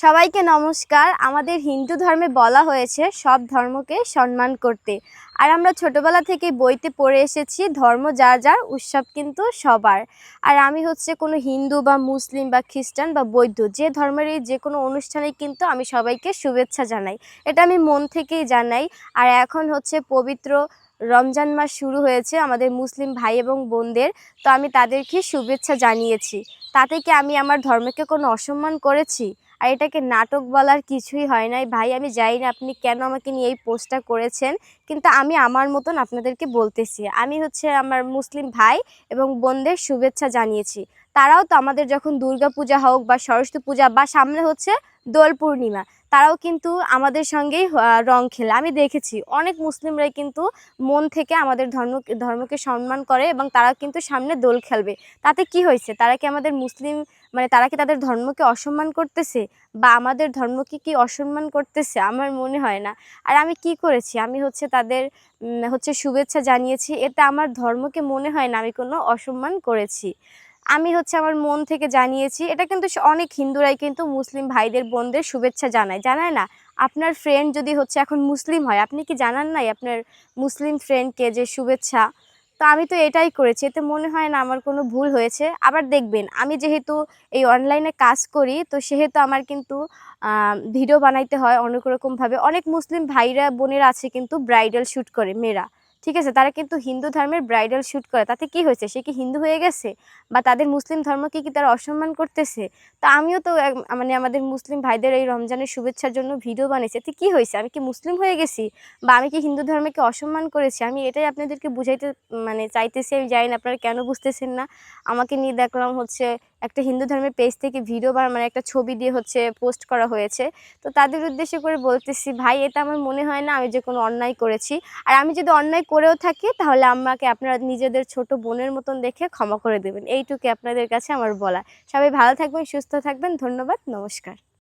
সবাইকে নমস্কার। আমাদের হিন্দু ধর্মে বলা হয়েছে সব ধর্মকে সম্মান করতে। আর আমরা ছোটবেলা থেকে বইতে পড়ে এসেছি ধর্ম যার যার, উৎসব কিন্তু সবার। আর আমি কোনো হিন্দু বা মুসলিম বা খ্রিস্টান বা বৌদ্ধ যে ধর্মেরই যে কোনো অনুষ্ঠানে কিন্তু আমি সবাইকে শুভেচ্ছা জানাই। এটা আমি মন থেকেই জানাই। আর এখন পবিত্র রমজান মাস শুরু হয়েছে আমাদের মুসলিম ভাই এবং বোনদের, তো আমি তাদেরকে শুভেচ্ছা জানিয়েছি। তাতে কি আমি আমার ধর্মকে কোনো অসম্মান করেছি? আর এটাকে নাটক বলার কিছুই হয় নাই। ভাই, আমি জানি না আপনি কেন আমাকে নিয়ে এই পোস্টটা করেছেন, কিন্তু আমি আমার মতন আপনাদেরকে বলতেছি। আমি আমার মুসলিম ভাই এবং বোনদের শুভেচ্ছা জানিয়েছি। তারাও তো আমাদের যখন দুর্গা পূজা হোক বা সরস্বতী পূজা বা সামনে দোল পূর্ণিমা, তারাও কিন্তু আমাদের সঙ্গেই রং খেলে। আমি দেখেছি অনেক মুসলিমরাই কিন্তু মন থেকে আমাদের ধর্মকে সম্মান করে এবং তারা কিন্তু সামনে দোল খেলবে। তাতে কি হয়েছে? তারা কি আমাদের মুসলিম, তারা কি তাদের ধর্মকে অসম্মান করতেছে বা আমাদের ধর্মকে কি অসম্মান করতেছে? আমার মনে হয় না। আর আমি কি করেছি? আমি তাদের শুভেচ্ছা জানিয়েছি। এতে আমার ধর্মকে মনে হয় না আমি কোনো অসম্মান করেছি। আমি আমার মন থেকে জানিয়েছি। এটা কিন্তু অনেক হিন্দুরাই কিন্তু মুসলিম ভাইদের বোনদের শুভেচ্ছা জানায় না? আপনার ফ্রেন্ড যদি এখন মুসলিম হয়, আপনি কি জানান নাই আপনার মুসলিম ফ্রেন্ডকে যে শুভেচ্ছা? তো আমি তো এটাই করেছি। এতে মনে হয় না আমার কোনো ভুল হয়েছে। আবার দেখবেন, আমি যেহেতু এই অনলাইনে কাজ করি, তো সেহেতু আমার কিন্তু ভিডিও বানাইতে হয় অনেক রকমভাবে। অনেক মুসলিম ভাইরা বোনেরা আছে কিন্তু ব্রাইডাল শ্যুট করে, মেয়েরা, ঠিক আছে? তারা কিন্তু হিন্দু ধর্মের ব্রাইডাল শ্যুট করে। তাতে কি হয়েছে? সে কি হিন্দু হয়ে গেছে? বা তাদের মুসলিম ধর্মকে কি তারা অসম্মান করতেছে? তো আমিও তো আমাদের মুসলিম ভাইদের এই রমজানের শুভেচ্ছার জন্য ভিডিও বানিয়েছি। এতে কি হয়েছে? আমি কি মুসলিম হয়ে গেছি? বা আমি কি হিন্দু ধর্মকে অসম্মান করেছি? আমি এটাই আপনাদেরকে বুঝাইতে চাইতেছি। আমি জানি না আপনারা কেন বুঝতেছেন না। আমাকে নিয়ে দেখলাম একটা হিন্দু ধর্মের পেজ থেকে ভিডিও বা একটা ছবি দিয়ে পোস্ট করা হয়েছে। তো তাদের উদ্দেশ্য করে বলতেছি, ভাই, এটা আমার মনে হয় না আমি যে কোনো অন্যায় করেছি। আর আমি যদি অন্যায় করেও থাকি, তাহলে আমাকে আপনারা নিজেদের ছোট বোনের মতন দেখে ক্ষমা করে দেবেন। এইটুকুই আপনাদের কাছে আমার বলা। সবাই ভালো থাকবেন, সুস্থ থাকবেন। ধন্যবাদ, নমস্কার।